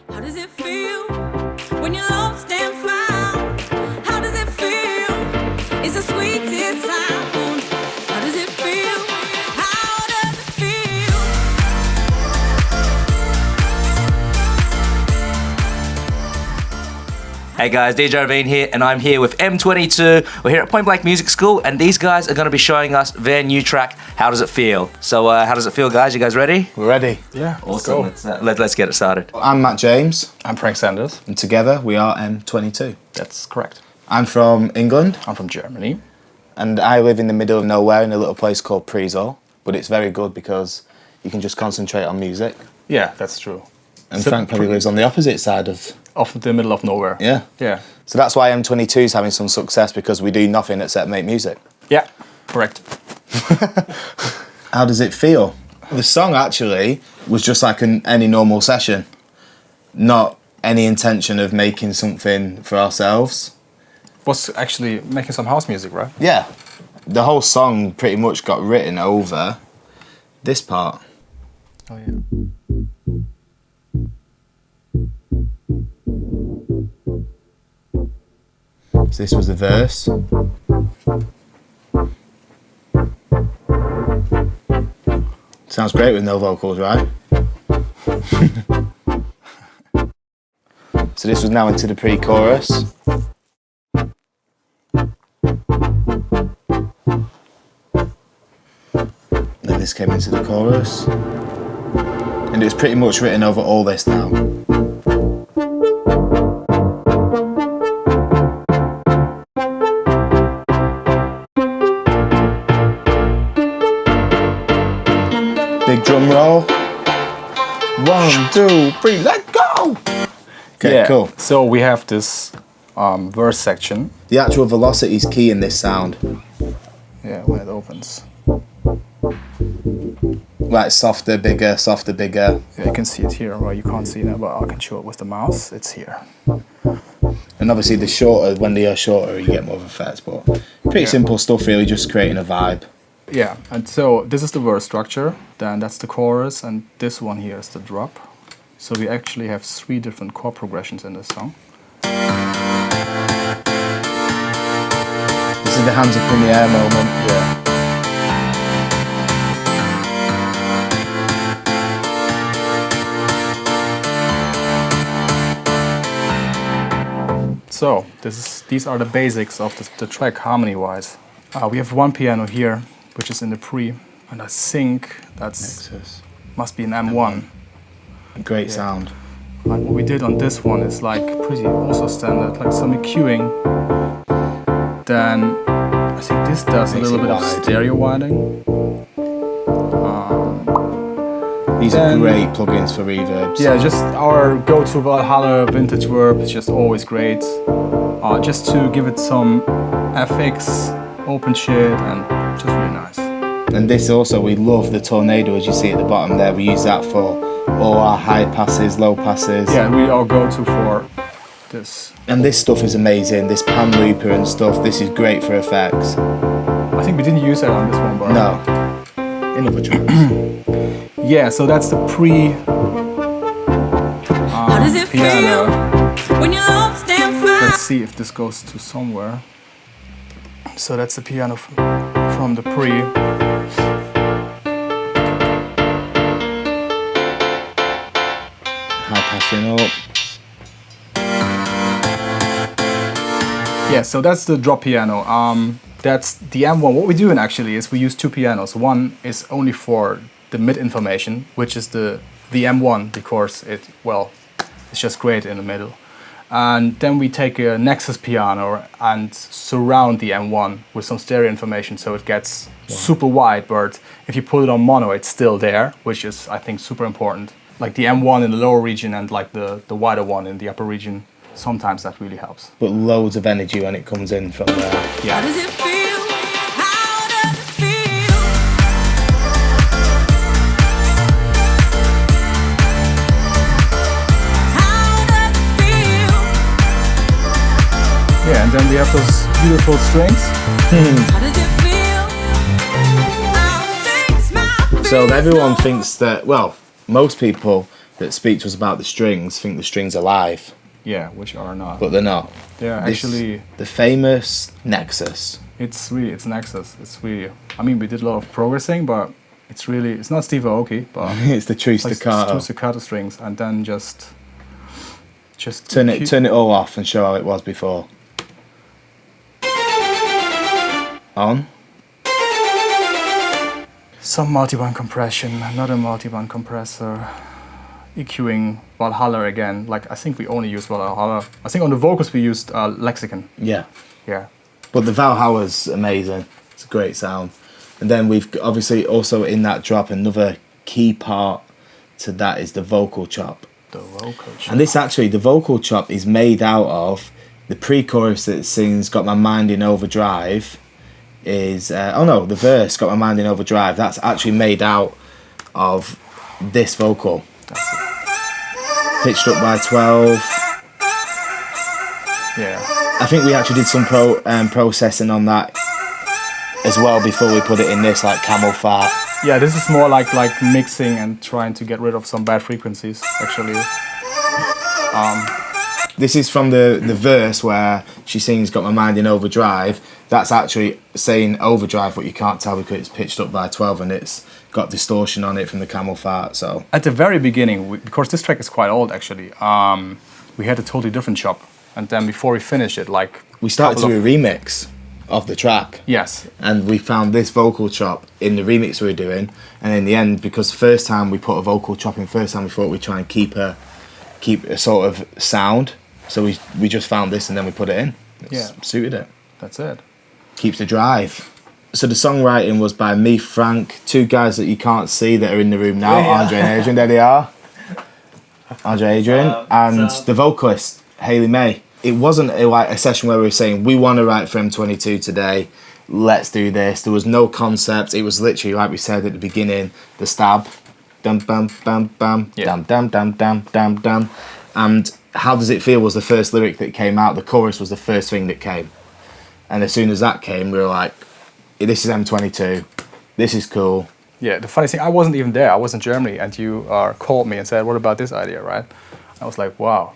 How does it feel when you're lost and found? How does it feel? It's the sweetest sound. How does it feel? How does it feel? Hey guys, DJ Ravine here, and I'm here with M-22. We're here at Point Blank Music School, and these guys are going to be showing us their new track, How Does It Feel? So, how does it feel, guys? You guys ready? We're ready. Yeah, Awesome. Let's get it started. I'm Matt James, I'm Frank Sanders. and together we are M-22. That's correct. I'm from England, I'm from Germany. and I live in the middle of nowhere in a little place called Priesel, but it's very good because you can just concentrate on music. Yeah, that's true. And So- Frank probably lives on the opposite side of... Off the middle of nowhere. Yeah. Yeah. So that's why M-22 is having some success, because we do nothing except make music. Yeah, correct. How does it feel? The song actually was just like any normal session, not any intention of making something for ourselves. Was actually making some house music, right? Yeah, the whole song pretty much got written over this part. Oh yeah. So this was the verse. Sounds great with no vocals, right? So this was now into the pre-chorus. Then this came into the chorus. And it was pretty much written over all this now. Big drum roll. 1, 2, 3, let go! Okay, Yeah. cool. So we have this verse section. The actual velocity is key in this sound. Yeah, when it opens. Right, softer, bigger, softer, bigger. Yeah, you can see it here. Well, you can't see it, but I can show it with the mouse. It's here. And obviously the shorter, when they are shorter, you get more of effects, but pretty Yeah. simple stuff really, just creating a vibe. Yeah, and so this is the verse structure. Then that's the chorus, and this one here is the drop. So we actually have 3 different chord progressions in this song. This is the hands up in the air moment. Yeah. So these are the basics of the track harmony-wise. We have one piano here, which is in the pre, and I think that's must be an M1. Great sound. And what we did on this one is like pretty also standard, like some EQing. Then I think this does Makes a little it bit of wide. stereo widening. These are Then- great plugins for reverbs. Yeah, just our go-to Valhalla vintage verb is just always great. Just to give it some FX, open shit, and just really nice. And this also, we love the tornado, as you see at the bottom there. We use that for all our high passes, low passes. Yeah, we our go-to for this. And this stuff is amazing, this pan looper and stuff. This is great for effects. I think we didn't use that on this one, but No, in other tracks. yeah. So that's the pre. How does it piano. feel when you're lost and found? Let's see if this goes to somewhere. So that's the piano from the pre. High passing up. Yeah, so that's the drop piano. That's the M1. What we're doing actually is we use 2 pianos. One is only for the mid information, which is the M1, because it's just great in the middle. And then we take a Nexus piano and surround the M1 with some stereo information, so it gets super wide, but if you put it on mono, it's still there, which is, I think, super important. Like the M1 in the lower region and like the wider one in the upper region, sometimes that really helps. But loads of energy when it comes in from there. How does it feel? How does it feel? How does it feel? Yeah, and then we have those beautiful strings. How does it feel? How things might So be everyone slow. thinks that, well, most people that speak to us about the strings think the strings are live, Yeah, which are not. but they're not. They're actually, the famous Nexus. it's Nexus. It's really, I mean, we did a lot of progressing, but it's not Steve Aoki, but It's the true it's like staccato. two staccato strings, and then just Turn it all off and show how it was before. On. some multiband compression, another multiband compressor, EQing Valhalla again. Like I think we only used Valhalla. I think on the vocals we used Lexicon. Yeah. Yeah. But the Valhalla's amazing. It's a great sound. And then we've obviously also in that drop another key part to that is the vocal chop. The vocal chop. And this actually, the vocal chop is made out of the pre-chorus that sings "Got My Mind in Overdrive." Is the verse "Got My Mind in Overdrive." That's actually made out of this vocal, pitched up by 12. Yeah. I think we actually did some processing on that as well before we put it in this, like camel fat. Yeah, this is more like mixing and trying to get rid of some bad frequencies, actually. This is from the verse where she sings "Got My Mind in Overdrive." That's actually saying overdrive, but you can't tell because it's pitched up by 12 and it's got distortion on it from the camel fat. So At the very beginning, because this track is quite old, actually, we had a totally different chop. And then before we finished it, like... we started to do a remix of the track. Yes. And we found this vocal chop in the remix we were doing. And in the end, because first time we put a vocal chop in, first time we thought we'd try and keep a sort of sound. So we just found this and then we put it in. Suited it. That's it. Keeps the drive. So the songwriting was by me, Frank, two guys that you can't see that are in the room now, Andre and Adrian. There they are. Andre, Adrian, and the vocalist, Hayley May. It wasn't a session where we were saying, we want to write for M-22 today, let's do this. There was no concept. It was literally, like we said at the beginning, the stab. Dum, bum, bum, bum, dum, dum, dum, dum, dum, dum. And How Does It Feel was the first lyric that came out. The chorus was the first thing that came. And as soon as that came, we were like, this is M-22. This is cool. Yeah, the funny thing, I wasn't even there. I was in Germany, and you called me and said, what about this idea, right? I was like, wow.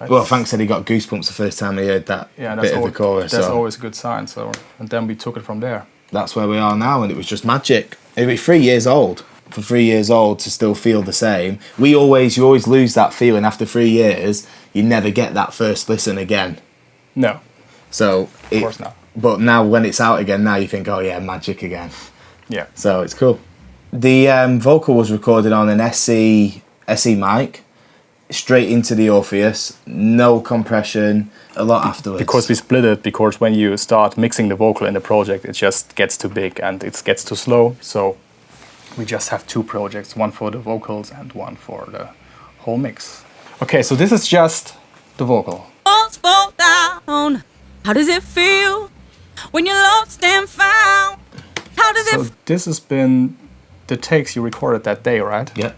Well, Frank said he got goosebumps the first time he heard that bit of the chorus. That's always a good sign. So, and then we took it from there. That's where we are now, and it was just magic. It'll be 3 years old. For 3 years old to still feel the same. You always lose that feeling after 3 years. You never get that first listen again. No. So Of course not. But now when it's out again, now you think, oh yeah, magic again. Yeah. So it's cool. The vocal was recorded on an SE mic, straight into the Orpheus, no compression, a lot afterwards. Because we split it, because when you start mixing the vocal in the project, it just gets too big and it gets too slow. So we just have two projects, one for the vocals and one for the whole mix. Okay, so this is just the vocal. Walls fall down. How does it feel when you're lost and found? How does So it this has been the takes you recorded that day, right? Yeah.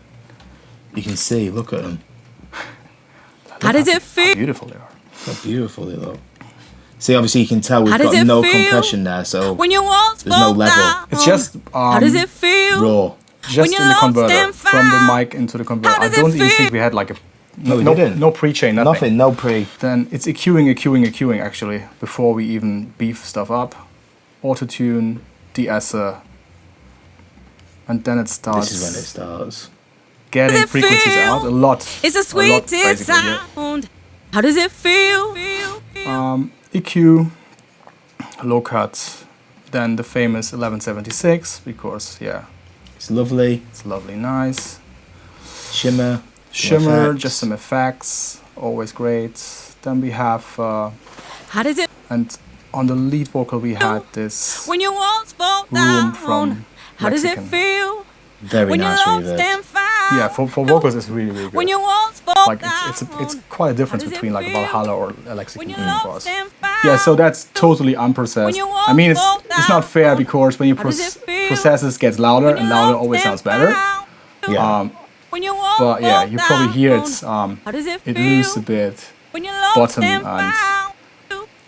You can see, look at them. How does it How feel? beautiful they are. How beautiful they look. See, obviously you can tell we've How does got it no feel compression there, so When your walls There's no fall level. down? It's just How does it feel? raw. just when in you're the lost converter, and from the found? mic into the converter. How I does it don't even feel? think we had like we didn't. no pre-chain, nothing. Nothing, no pre. Then it's EQing actually before we even beef stuff up. Auto-tune, de-esser, and then it starts This is when it starts. getting How does it frequencies feel? out a lot. It's the a lot, sweetest basically, yeah. sound. How does it feel? EQ, low cut, then the famous 1176 because It's lovely. it's lovely, nice. Shimmer. some Shimmer, effects. just some effects, always great. Then we have, How does it and on the lead vocal we had this when your walls fall room down? from How does it Mexican. feel Very when you're nice lost reverb. and found? Yeah, for vocals it's really, really When good. your walls fall Like down. it's quite a difference How does it between like feel Valhalla or when Lexicon you're for us. lost and found? Yeah, so that's totally unprocessed. When you I mean, walk it's not fair down, because when you how does it feel process it gets louder when and you're louder lost always and sounds better. found? Yeah. When you walk But yeah, you probably hear down. it's How does it it feel loses a bit. when you're lost bottom and and found?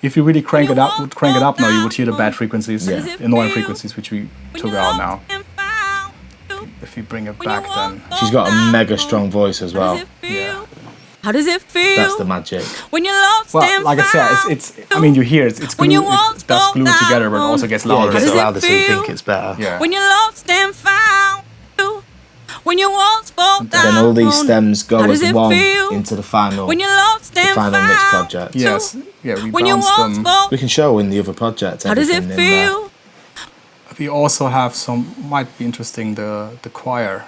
If you really crank When it you up, walk now, you would hear the down. bad frequencies, Yeah. How does it annoying feel frequencies which we When took you're out lost now. and found? if we bring it When you back, then walk She's got a down mega the strong voice as road, well. How does it feel? Yeah. How does it feel? That's the magic. When you're lost well, and like I said, found? it's I mean, you hear it's When glued, you walk that's glued down, together, but it also gets Yeah, louder. it gets does it louder so you feel? think it's better. Yeah. When you're lost and found. When your walls fall down. Then all these stems go How does as it one feel? into the final When you're lost and final mix found. project. Yes. Yeah, we When your bounce walls them. fall. We can show in the other project. How does it everything in there. feel? We also have some, might be interesting, the choir.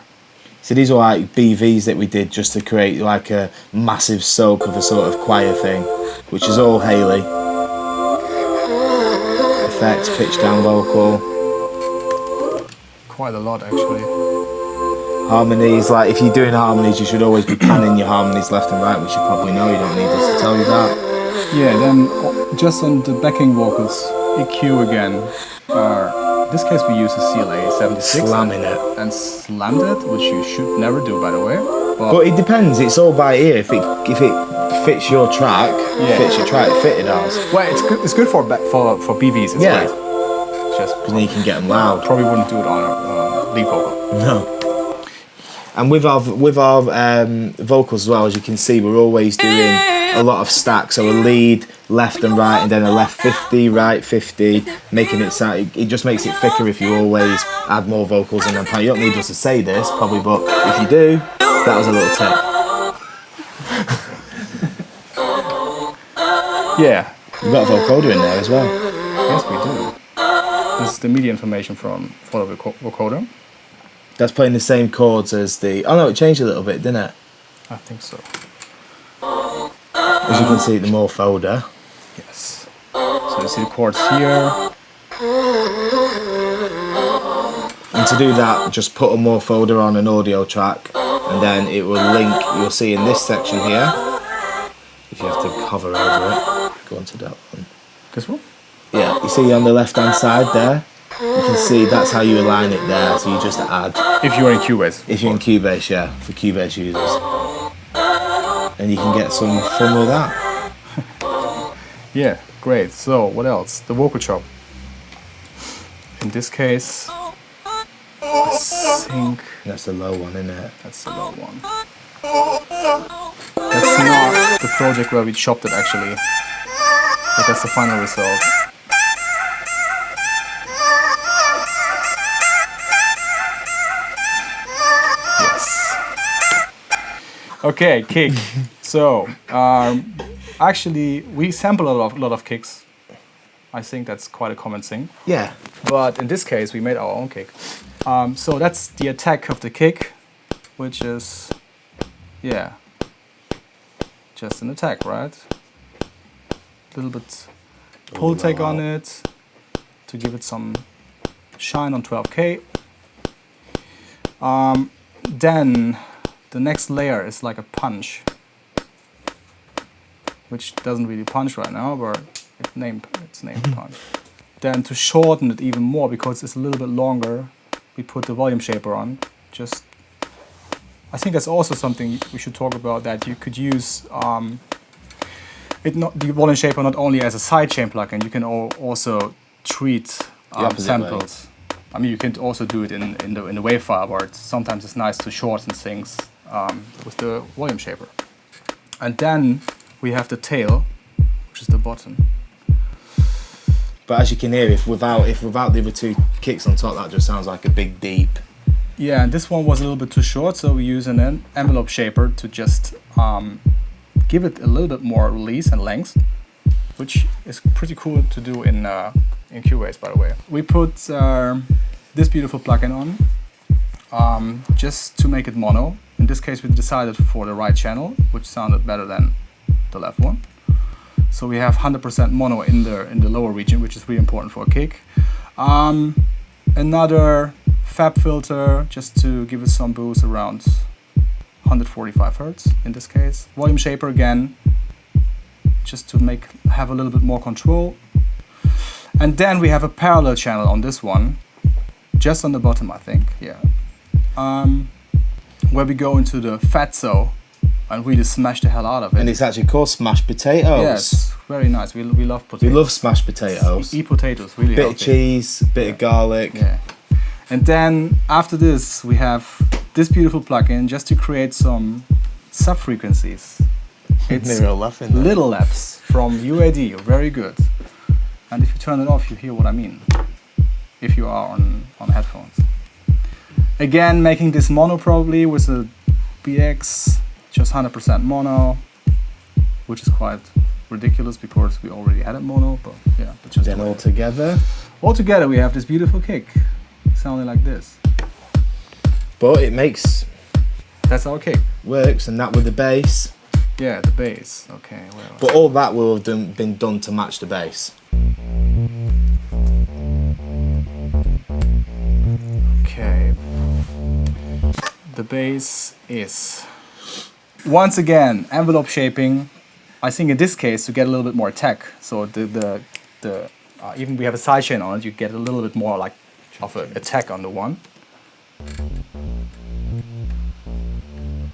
So these are like BVs that we did just to create like a massive soak of a sort of choir thing, which is all Haley. Effects, pitch down vocal, Quite a lot, actually. harmonies. Like if you're doing harmonies, you should always be panning your harmonies left and right, which you probably know. You don't need us to tell you that. Yeah, then just on the backing vocals, EQ again. In this case, we use a CLA 76 Slamming it. and slammed it, which you should never do, by the way. But it depends. It's all by ear. If it fits your track, Yeah. fits your track, fit it ours. well, it's good for for BVs. It's Yeah. great. Just Because then you can get them loud. probably wouldn't do it on a lead vocal. No. And with our vocals as well, as you can see, we're always doing a lot of stacks. So a lead, left and right, and then a left 50, right 50, making it sound. It just makes it thicker if you always add more vocals in. And you don't need us to say this, probably, but if you do, that was a little tip. Yeah. We've got a vocoder in there as well. Yes, we do. This is the MIDI information for the vocoder. That's playing the same chords as the. Oh no, it changed a little bit, didn't it? I think so. As you can see, the more folder. Yes. So you see the chords here. And to do that, just put a more folder on an audio track, and then it will link. You'll see in this section here. If you have to hover over it, go onto that one. This one? Yeah, you see on the left hand side there. You can see that's how you align it there. So you just add. If you're in Cubase. If you're in Cubase, yeah, for Cubase users, and you can get some fun with that. Yeah, great. So what else? The vocal chop. In this case, I think That's the low one, isn't it? that's the low one. That's not the project where we chopped it actually, but that's the final result. Yes. Okay, kick. So, actually, we sample a lot of kicks. I think that's quite a common thing. Yeah. But in this case, we made our own kick. So that's the attack of the kick, which is, yeah, just an attack, right? A little bit pull take on it to give it some shine on 12K. Then the next layer is like a punch, which doesn't really punch right now, but it's named punch. Then to shorten it even more, because it's a little bit longer, we put the volume shaper on. Just, I think that's also something we should talk about, that you could use the volume shaper not only as a sidechain plugin, you can also treat opposite samples. I mean, you can also do it in the wave file, where sometimes it's nice to shorten things with the volume shaper. And then we have the tail, which is the bottom. But as you can hear, if without the other two kicks on top, that just sounds like a big deep. Yeah, and this one was a little bit too short, so we use an envelope shaper to just give it a little bit more release and length, which is pretty cool to do in Cubase, by the way. We put this beautiful plugin on just to make it mono. In this case, we decided for the right channel, which sounded better than the left one. So we have 100% mono in the lower region, which is really important for a kick. Another fab filter just to give it some boost around 145 Hertz in this case. Volume shaper again, just to have a little bit more control. And then we have a parallel channel on this one, just on the bottom, I think, yeah. Where we go into the fatso and really smash the hell out of it. And it's actually called smashed potatoes. Yes, very nice. We love potatoes. We love smashed potatoes. Eat potatoes, really Bit healthy. of cheese, bit of garlic. Yeah. And then after this, we have this beautiful plugin just to create some sub-frequencies. It's They're all laughing there. little laps from UAD, very good. And if you turn it off, you hear what I mean. If you are on headphones. Again, making this mono probably with a BX, just 100% mono, which is quite ridiculous because we already had it mono, but yeah. But just Then all together. all together we have this beautiful kick, sounding like this. But it makes That's our kick. works, and that with the bass. Yeah, the bass. Okay, well. But all that will have been done to match the bass. Okay. The bass is once again envelope shaping. I think in this case to get a little bit more attack. So the even we have a sidechain on it, you get a little bit more like of an attack on the one.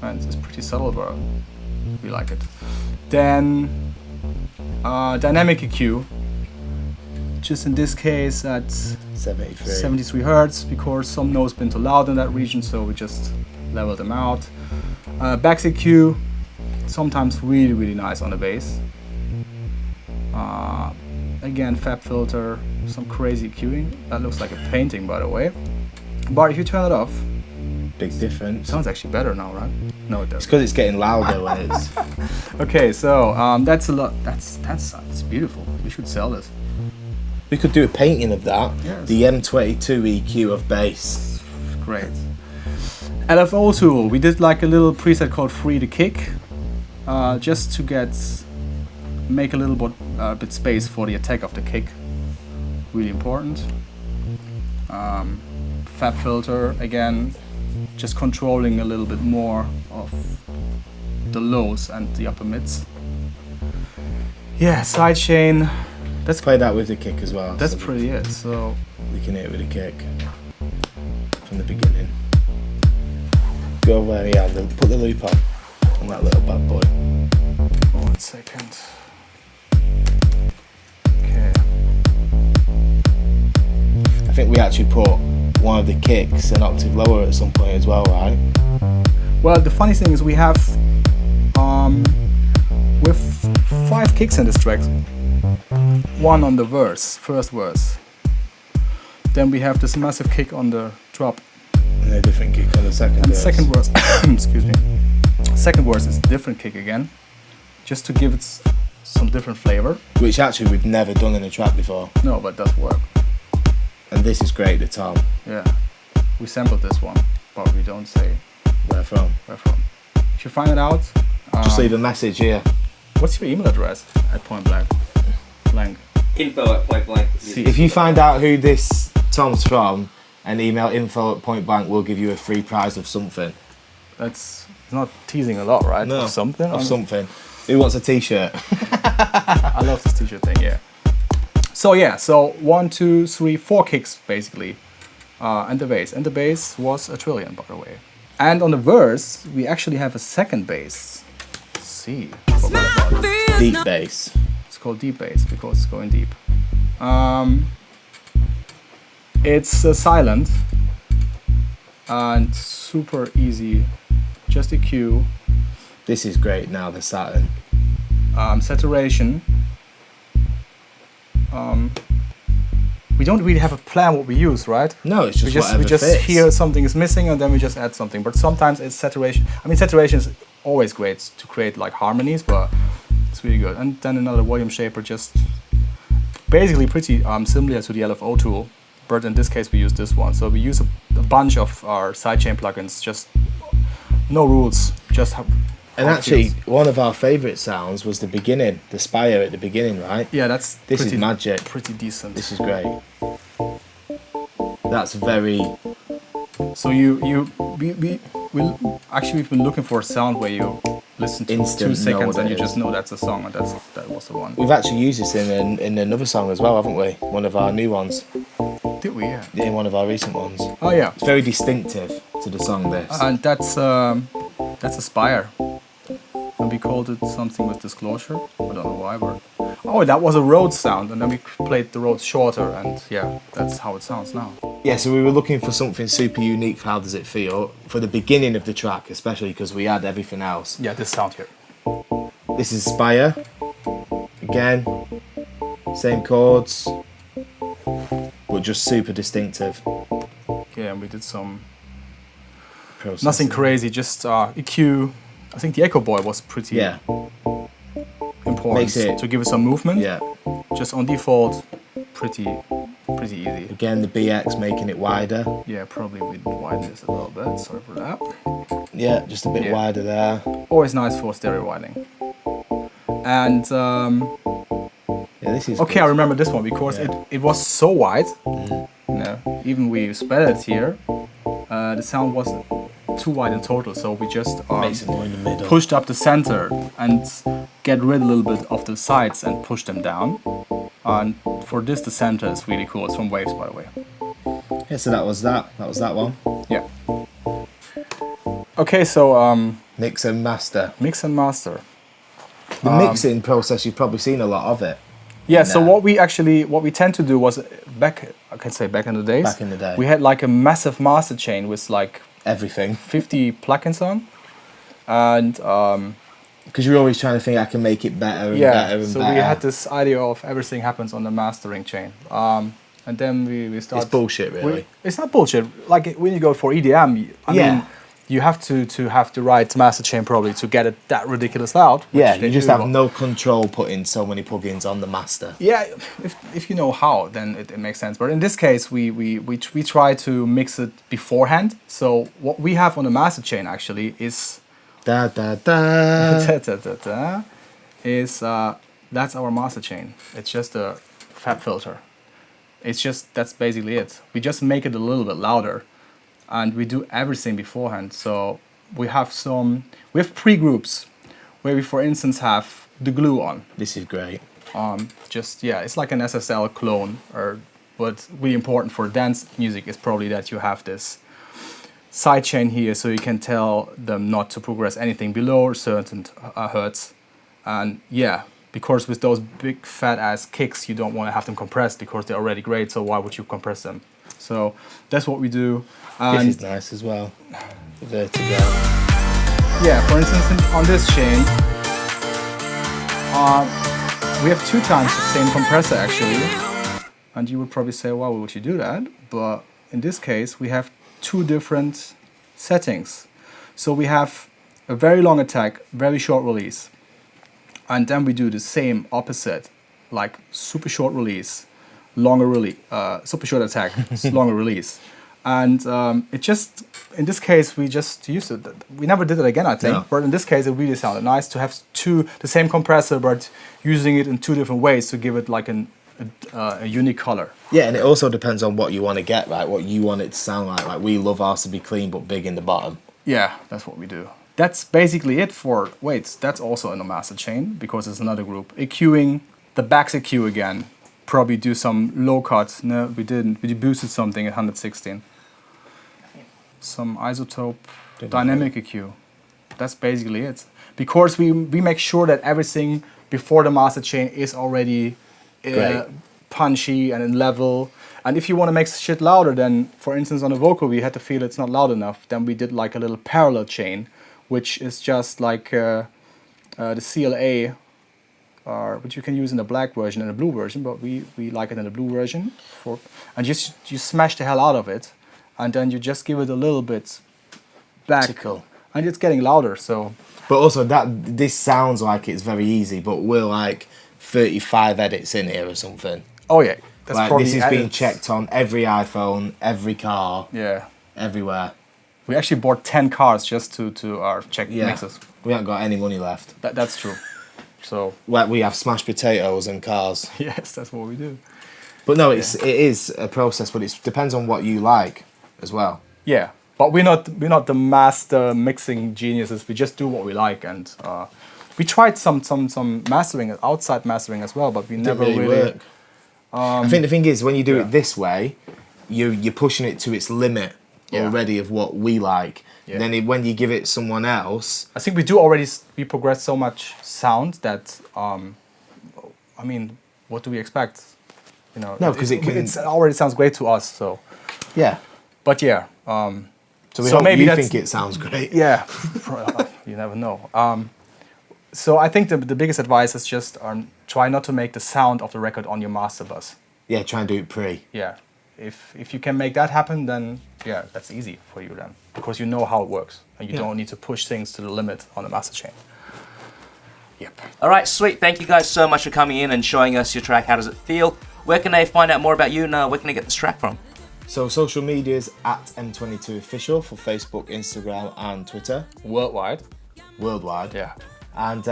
And it's pretty subtle, but we like it. Then dynamic EQ. Just in this case at 73. 73 hertz because some notes been too loud in that region, so we just leveled them out. Back EQ, sometimes really nice on the bass. Again, fab filter, some crazy EQing. That looks like a painting, by the way. But if you turn it off, Big difference. it sounds actually better now, right? No, it It's doesn't. because it's getting louder when it's. Okay, so that's a lot. That's beautiful. We should sell this. We could do a painting of that. Yes. The M-22 EQ of bass. Great. LFO tool. We did like a little preset called Free the Kick, just to make a little bit space for the attack of the kick. Really important. Fab filter again, just controlling a little bit more of the lows and the upper mids. Yeah, sidechain. Let's play that with the kick as well. That's so pretty it. So we can hit it with a kick from the beginning. Go where we are. Put the loop on that little bad boy. 1 second. Okay. I think we actually put one of the kicks an octave lower at some point as well, right? Well, the funny thing is we have with 5 kicks in this track. One on the first verse. Then we have this massive kick on the drop. And a different kick on the second And verse. second verse, excuse me. Second verse is a different kick again, just to give it some different flavor. Which actually we've never done in a track before. No, but it does work. And this is great, the tom. Yeah, we sampled this one, but we don't say Where from? where from. If you find it out, Just leave a message here. what's your email address at Point Blank? Info@pointblank. See. If you find out who this tom's from and email info@pointblank, we'll give you a free prize of something. That's not teasing a lot, right? No, Of something. Of something. Who wants a t-shirt? I love this t-shirt thing, yeah. So yeah, so 1, 2, 3, 4 kicks basically, and the bass. And the bass was a trillion, by the way. And on the verse, we actually have a second bass. Let's see. Forgot about it. Deep bass. It's called deep bass because it's going deep. It's silent and super easy. Just EQ, This is great now, the Saturn. saturation. We don't really have a plan what we use, right? No, it's just we just whatever fits. hear something is missing and then we just add something. But sometimes it's saturation. I mean, saturation is always great to create like harmonies, but it's really good. And then another volume shaper, just basically pretty similar to the LFO tool, but in this case we use this one. So we use a bunch of our sidechain plugins, just no rules, just have. And actually, one of our favourite sounds was the beginning, the spire at the beginning, right? yeah, that's This pretty, is magic. pretty decent. This is great. That's very. So we actually we've been looking for a sound where you listen to Instant 2 know seconds what and it you is. just know that's a song, and that was the one. We've actually used this in another song as well, haven't we? One of our new ones, Did we? Yeah. in one of our recent ones. Oh yeah. It's very distinctive to the song. This. And that's Aspire. And we called it something with disclosure. I don't know why, but Oh, that was a Rhodes sound, and then we played the Rhodes shorter, and yeah, that's how it sounds now. Yeah, so we were looking for something super unique for How Does It Feel for the beginning of the track, especially because we had everything else. Yeah, this sound here. This is Spire. Again, same chords, but just super distinctive. Yeah, and we did some Processing. nothing crazy, just EQ. I think the Echo Boy was pretty Yeah, important Makes it- to give it some movement. yeah. Just on default, pretty easy. Again, the BX making it wider. Yeah, probably we'd widen this a little bit. Sorry for that. Yeah, just a bit Yeah. wider there. Always nice for stereo widening. And Yeah, this is okay, good. I remember this one because Yeah. it was so wide. You know, even we spread it here, the sound was too wide in total. So we just Makes it more in the middle. pushed up the center and get rid a little bit of the sides and push them down. And for this, the center is really cool. It's from Waves, by the way. Yeah, so that was that. That was that one. Yeah. Okay, so Mix and master. mix and master. The mixing process, you've probably seen a lot of it. Yeah. So Nah. what we tend to do was back in the days. Back in the day. we had like a massive master chain with like Everything. 50 plugins on, and Because you're always trying to think I can make it better and better and so better. we had this idea of everything happens on the mastering chain, and then we started. It's bullshit, really. It's not bullshit. Like when you go for EDM, I Yeah. mean, you have to have the right master chain probably to get it that ridiculous loud. which Yeah, they you just do. have no control putting so many plugins on the master. Yeah, if you know how, then it makes sense. But in this case, we try to mix it beforehand. So what we have on the master chain actually is Da da da. is that's our master chain. It's just a fab filter. That's basically it. We just make it a little bit louder, and we do everything beforehand. So we have pre-groups where we, for instance, have the glue on. This is great. It's like an SSL clone. But really important for dance music is probably that you have this side chain here, so you can tell them not to progress anything below a certain hertz. And yeah, because with those big fat ass kicks, you don't want to have them compressed because they're already great. So why would you compress them? So that's what we do. This And is nice as well. The vertigo. yeah, for instance, on this chain, we have 2 times the same compressor actually. And you would probably say, why would you do that? But in this case, we have 2 different settings. So we have a very long attack, very short release. And then we do the same opposite, like super short release, longer release, super short attack, longer release. And it just, in this case, we just used it. We never did it again, I think. No. But in this case, it really sounded nice to have the same compressor, but using it in 2 different ways to give it like a unique color. Yeah, and it also depends on what you want to get, right? What you want it to sound like. Like we love ours to be clean but big in the bottom. Yeah, that's what we do. That's basically it for weights. That's also in the master chain because it's another group. EQing, the backs EQ again. Probably do some low cut. No, we didn't. We boosted something at 116. Some isotope, dynamic EQ. That's basically it. Because we make sure that everything before the master chain is already Great. punchy and in level. And if you want to make shit louder, then for instance on a vocal we had to feel it's not loud enough. Then we did like a little parallel chain, which is just like the CLA, which you can use in the black version and the blue version, but we like it in the blue version. And you smash the hell out of it, and then you just give it a little bit back, Tickle. and it's getting louder. So But also this sounds like it's very easy, but we're like 35 edits in here or something. oh yeah, that's Like probably this is being edits. checked on every iPhone, every car, Yeah, everywhere. we actually bought 10 cars just to our check Yeah. mixes. We haven't got any money left. That's true. So Like we have smashed potatoes and cars. yes, that's what we do. But no, it is a process, but it depends on what you like as well. Yeah, but we're not the master mixing geniuses. We just do what we like, and we tried some mastering, outside mastering as well, but we never Didn't really work. I think the thing is when you do it this way, you're pushing it to its limit Yeah. already of what we like. Yeah. Then when you give it someone else, I think we do already. We progress so much sound that I mean, what do we expect? You know, No, 'cause it can- it already sounds great to us. So, Yeah. but yeah, So we So hope maybe you that's- think it sounds great. yeah, you never know. So I think the biggest advice is just try not to make the sound of the record on your master bus. Yeah, try and do it pre. Yeah, if you can make that happen, then yeah, that's easy for you then, because you know how it works and you Yeah. don't need to push things to the limit on the master chain. Yep. All right, sweet. Thank you guys so much for coming in and showing us your track. How does it feel? Where can they find out more about you and where can they get this track from? So social medias at M22 Official for Facebook, Instagram and Twitter. Worldwide. Worldwide. Yeah. And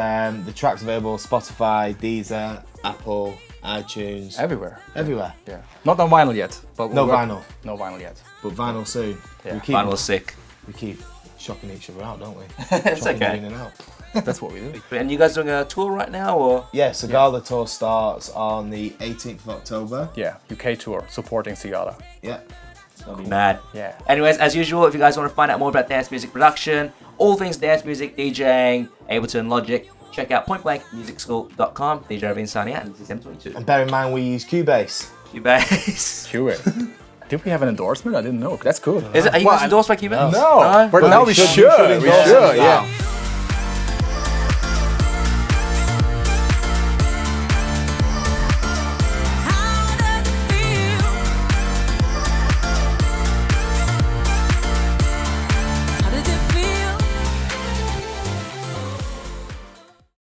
the track's available Spotify, Deezer, Apple, iTunes. Everywhere. Everywhere. Yeah. Not on vinyl yet, but No we're- vinyl. No vinyl yet. But vinyl soon. Yeah. Vinyl is sick. We keep shopping each other out, don't we? It's Shopping okay. in and out. That's what we do. And you guys doing a tour right now, or? Yeah, Sigala tour starts on the 18th of October. Yeah. UK tour supporting Sigala. Yeah. It's gonna be mad. Yeah. Anyways, as usual, if you guys want to find out more about dance music production, all things dance music, DJing, Ableton, Logic, check out pointblankmusicschool.com. DJ Ravine signing out, and this is M22. And bear in mind we use Cubase. Cubase. Cubase. Did we have an endorsement? I didn't know. That's cool. Are you guys endorsed by Cubase? No, but now we should- should. we should We endorse should. it Yeah. now.